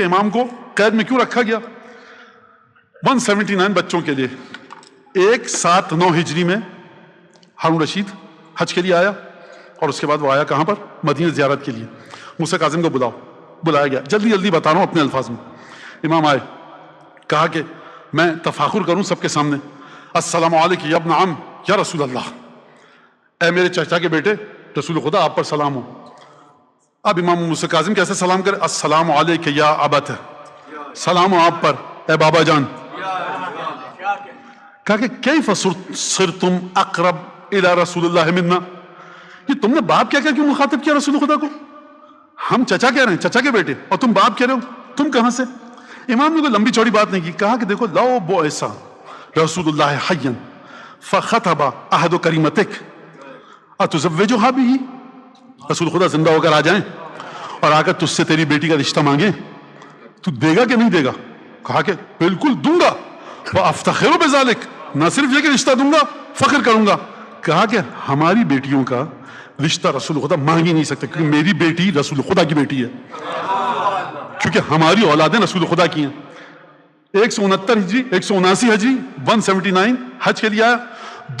کہ امام کو قید میں کیوں رکھا گیا؟ 179 بچوں کے لیے 179 ہجری میں ہارون رشید حج کے لیے آیا، اور اس کے بعد وہ آیا کہاں پر؟ مدینہ زیارت کے لیے۔ موسیٰ کاظم کو بلایا گیا، جلدی جلدی بتا رہا ہوں اپنے الفاظ میں۔ امام آئے، کہا کہ میں تفاخر کروں سب کے سامنے، السلام علیکم یا ابن عم یا رسول اللہ، اے میرے چچا کے بیٹے رسول خدا آپ پر سلام ہو۔ اب امام موسیٰ کاظم کیسے سلام کرے؟ السلام علیکم یا ابت، سلام ہو آپ پر اے بابا جان۔ کہا کہ کیف صرتم اقرب الی رسول اللہ منا، یہ تم نے باپ کیا کیوں مخاطب کیا رسول خدا کو؟ ہم چچا کہہ رہے ہیں، چچا کے بیٹے، اور تم باپ کہہ رہے ہو، تم کہاں سے؟ امام نے کوئی لمبی چوڑی بات نہیں کی، کہا کہ دیکھو لو بعث رسول اللہ حیا فخطب احد کریمتک اتزوجها به، رسول خدا زندہ ہو کر آ جائیں اور آ کر تجھ سے تیری بیٹی کا رشتہ مانگیں، تو دے گا کہ نہیں دے گا؟ کہا کہ بالکل دوں گا، وَأَفْتَخِرُ بِذَلِكَ، نہ صرف یہ کہ رشتہ دوں گا، فخر کروں گا۔ کہا کہ ہماری بیٹیوں کا رشتہ رسول خدا مانگ ہی نہیں سکتے، کیونکہ میری بیٹی رسول خدا کی بیٹی ہے، کیونکہ ہماری اولادیں رسول خدا کی ہیں۔ 169 ہجری 179 ہجری 179 حج کے لیے آیا،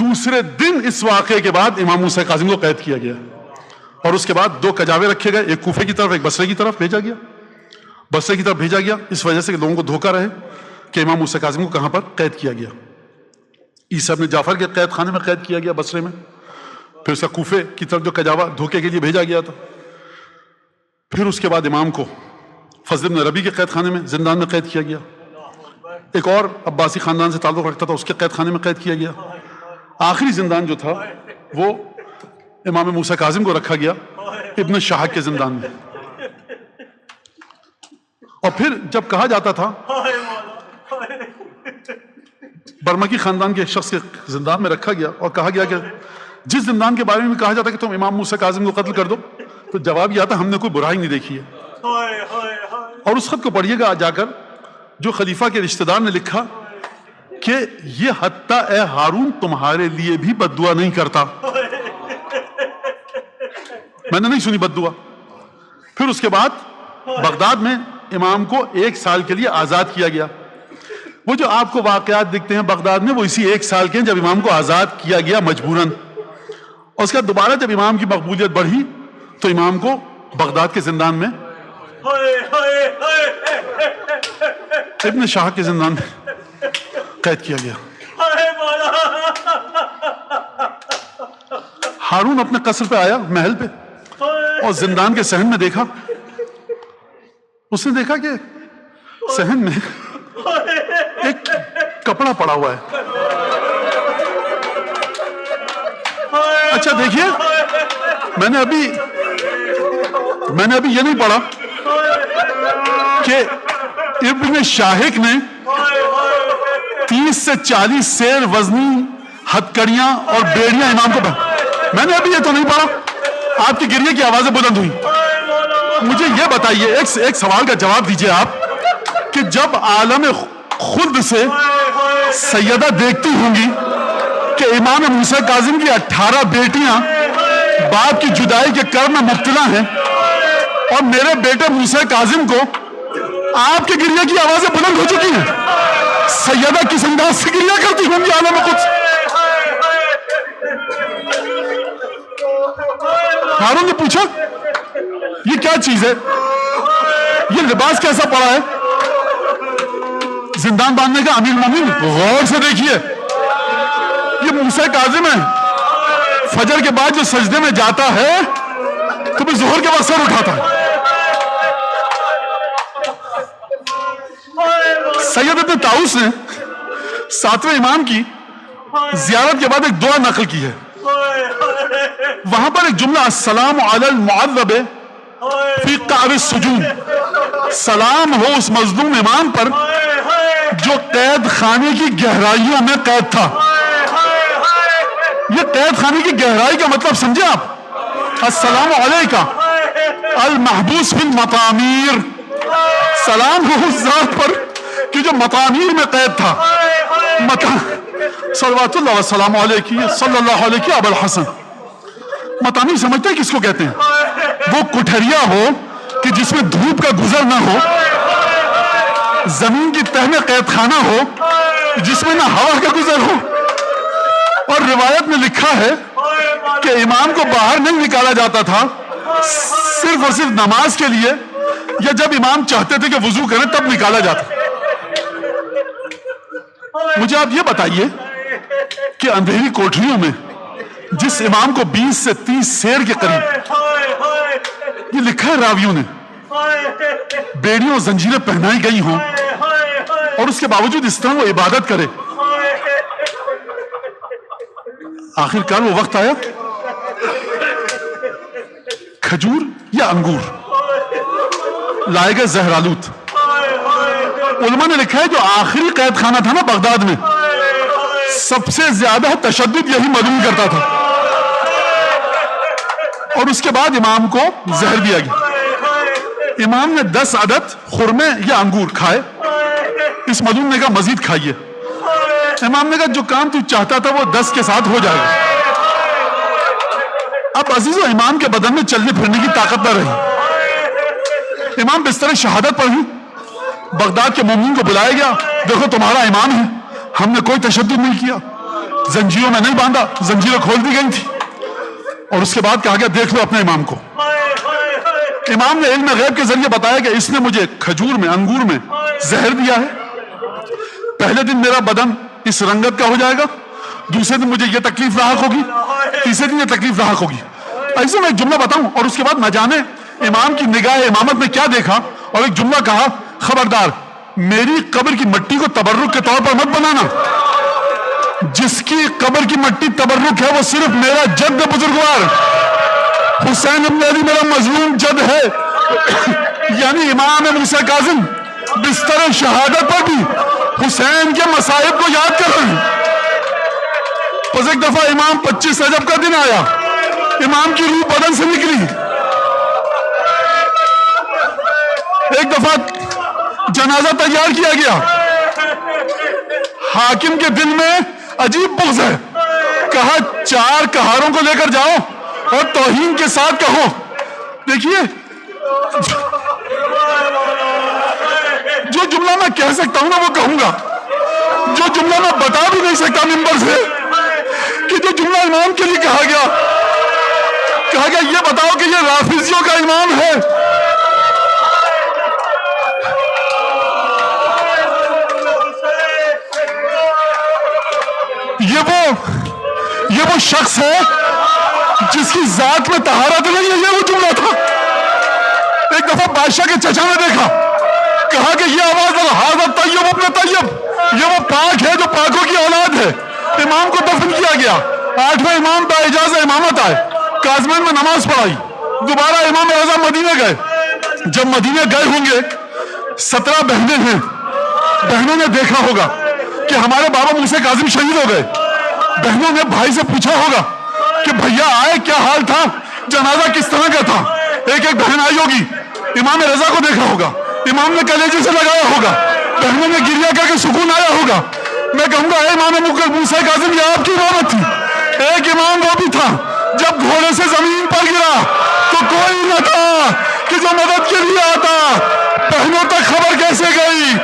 دوسرے دن اس واقعے کے بعد امام موسیٰ کاظم کو قید کیا گیا، اور اس کے بعد 2 کجاوے رکھے گئے، ایک کوفے کی طرف ایک بصرے کی طرف بھیجا گیا۔ بصرے کی طرف بھیجا گیا اس وجہ سے کہ لوگوں کو دھوکہ رہے کہ امام موسیٰ کاظم کو کہاں پر قید کیا گیا؟ عیسیٰ ابن جعفر کے قید خانے میں قید کیا گیا بصرے میں، پھر اس کا کوفے کی طرف جو کجاوا دھوکے کے لیے بھیجا گیا تھا، پھر اس کے بعد امام کو فضل بن ربی کے قید خانے میں زندان میں قید کیا گیا، ایک اور عباسی خاندان سے تعلق رکھتا تھا اس کے قید خانے میں قید کیا گیا، آخری زندان جو تھا وہ امام موسیٰ کاظم کو رکھا گیا ابن شہاب کے زندان میں۔ اور پھر جب کہا جاتا تھا برمکی خاندان کے ایک شخص کے زندان میں رکھا گیا اور کہا گیا کہ جس زندان کے بارے میں کہا جاتا کہ تم امام موسیٰ کاظم کو قتل کر دو، تو جواب یہ آتا ہم نے کوئی برائی نہیں دیکھی ہے۔ اور اس خط کو پڑھیے گا جا کر، جو خلیفہ کے رشتہ دار نے لکھا کہ یہ حتیٰ اے ہارون تمہارے لیے بھی بد دعا نہیں کرتا، میں نے نہیں سنی بد دعا۔ پھر اس کے بعد بغداد میں امام کو 1 سال کے لیے آزاد کیا گیا۔ وہ جو آپ کو واقعات دکھتے ہیں بغداد میں وہ اسی 1 سال کے ہیں جب امام کو آزاد کیا گیا مجبوراً، اور اس کے بعد دوبارہ جب امام کی مقبولیت بڑھی تو امام کو بغداد کے زندان میں ابن شہاب کے زندان میں قید کیا گیا۔ ہارون اپنے قصر پہ آیا، محل پہ، اور زندان کے صحن میں دیکھا، اس نے دیکھا کہ صحن میں ایک کپڑا پڑا ہوا ہے۔ اچھا دیکھیے، میں نے ابھی یہ نہیں پڑھا کہ ابن شاہق نے 30 سے 40 سیر وزنی ہتھکڑیاں اور بیڑیاں امام کو میں نے ابھی یہ تو نہیں پڑھا، آپ کی گریے کی آوازیں بلند ہوئی۔ مجھے یہ بتائیے، ایک سوال کا جواب دیجئے آپ، کہ جب عالم خلد سے سیدہ دیکھتی ہوں گی کہ امام موسیٰ کاظم کی 18 بیٹیاں باپ کی جدائی کے کرب میں مبتلا ہیں، اور میرے بیٹے موسیٰ کاظم کو آپ کے گریہ کی آوازیں بلند ہو چکی ہیں، سیدہ کس انداز سے گریہ کرتی ہوں گی عالم خود؟ ہارون نے پوچھا یہ کیا چیز ہے، یہ لباس کیسا پڑا ہے؟ زندان باندھنے کا امیر مومن غور سے دیکھیے، یہ موسیٰ کاظم ہے، فجر کے بعد جو سجدے میں جاتا ہے تو بھی ظہر کے بعد سر اٹھاتا ہے۔ سید ابن طاؤس نے 7ویں امام کی زیارت کے بعد ایک دعا نقل کی ہے، وہاں پر ایک جملہ السلام علی المعذب فی قعر السجون، سلام ہو اس مظلوم امام پر جو قید خانے کی گہرائیوں میں قید تھا۔ یہ قید خانے کی گہرائی کا مطلب سمجھے آپ؟ السلام علیکہ المحبوس فی المطامیر، سلام ہو اس ذات پر کہ جو مطامیر میں قید تھا۔ صلوات اللہ والسلام علیہ صلی اللہ علیہ ابو الحسن۔ مطامیر سمجھتے ہیں کس کو کہتے ہیں؟ وہ کٹھریا ہو کہ جس میں دھوپ کا گزر نہ ہو، زمین کی تہ میں قید خانہ ہو جس میں نہ ہوا کا گزر ہو. اور روایت میں لکھا ہے کہ امام کو باہر نہیں نکالا جاتا تھا صرف اور صرف نماز کے لیے، یا جب امام چاہتے تھے کہ وضو کریں تب نکالا جاتا. مجھے آپ یہ بتائیے کہ اندھیری کوٹھریوں میں جس امام کو 20 سے 30 سیر کے قریب، یہ لکھا ہے راویوں نے، بیڑیوں اور زنجیریں پہنائی گئی ہوں اور اس کے باوجود اس طرح وہ عبادت کرے. آخر کار وہ وقت آیا، کھجور یا انگور لائے گئے زہرالود. علماء نے لکھا ہے جو آخری قید خانہ تھا نا بغداد میں، سب سے زیادہ تشدد یہی مظلوم کرتا تھا. اور اس کے بعد امام کو زہر دیا گیا. امام نے 10 عدد خرمے یا انگور کھائے. اس مظلوم نے کہا مزید کھائیے. امام نے کہا جو کام تو چاہتا تھا وہ 10 کے ساتھ ہو جائے گا. اب عزیزو امام کے بدن میں چلنے پھرنے کی طاقت نہ رہی. امام بستر شہادت پر ہی بغداد کے مومنین کو بلایا گیا، دیکھو تمہارا امام ہے، ہم نے کوئی تشدد نہیں کیا، زنجیروں میں نہیں باندھا، زنجیریں کھول دی گئی تھی. اور اس کے بعد کہا گیا دیکھ لو اپنے امام کو. امام نے علم غیب کے ذریعے بتایا کہ اس نے مجھے کھجور میں انگور میں زہر دیا ہے. پہلے دن میرا بدن اس رنگت کا ہو جائے گا، دوسرے دن مجھے یہ تکلیف لاحق ہوگی، تیسرے دن یہ تکلیف لاحق ہوگی. ایسے میں ایک جملہ بتاؤں اور اس کے بعد نہ جانے امام کی نگاہ امامت میں کیا دیکھا، اور ایک جملہ کہا خبردار میری قبر کی مٹی کو تبرک کے طور پر مت بنانا. جس کی قبر کی مٹی تبرک ہے وہ صرف میرا جد بزرگوار حسین ابن علی میرا مظلوم جد ہے. یعنی امام موسیٰ کاظم بستر شہادت پر بھی حسین کے مصائب کو یاد کر رہے ہیں. پس ایک دفعہ امام 25 رجب کا دن آیا، امام کی روح بدن سے نکلی. ایک دفعہ جنازہ تیار کیا گیا، حاکم کے دل میں عجیب بغض ہے، کہا 4 کہاروں کو لے کر جاؤ اور توہین کے ساتھ کہو. دیکھیے جو جملہ میں کہہ سکتا ہوں نا وہ کہوں گا، جو جملہ میں بتا بھی نہیں سکتا منبر سے، کہ جو جملہ امام کے لیے کہا گیا یہ بتاؤ کہ یہ رافضیوں کا امام ہے. یہ وہ شخص ہے جس کی ذات میں طہارت نہیں ہے، یہ وہ جملہ تھا. ایک دفعہ بادشاہ کے چچا نے دیکھا، کہا کہ یہ آواز لگا حاضر طیب ابن طیب، یہ وہ پاک ہے جو پاکوں کی اولاد ہے. امام کو دفن کیا گیا. 8ویں امام باجازہ امامت آئے، کاظمین میں نماز پڑھائی. دوبارہ امام رضا مدینہ گئے. جب مدینہ گئے ہوں گے 17 بہنیں ہیں، بہنوں نے دیکھا ہوگا کہ ہمارے بابا موسیٰ کاظم شہید ہو گئے. بہنوں نے بھائی سے پوچھا ہوگا کہ بھیا آئے کیا حال تھا، جنازہ کس طرح کا تھا. ایک بہن آئی ہوگی، امام رضا کو دیکھا ہوگا، امام نے کلیجے سے لگایا ہوگا، بہنوں نے گریہ کر کے سکون آیا ہوگا. میں کہوں گا اے امام موسیٰ کاظم یہ آپ کی امامت تھی. ایک امام وہ بھی تھا جب گھوڑے سے زمین پر گرا تو کوئی نہ تھا کہ جو مدد کے لیے آتا. بہنوں تک خبر کیسے گئی؟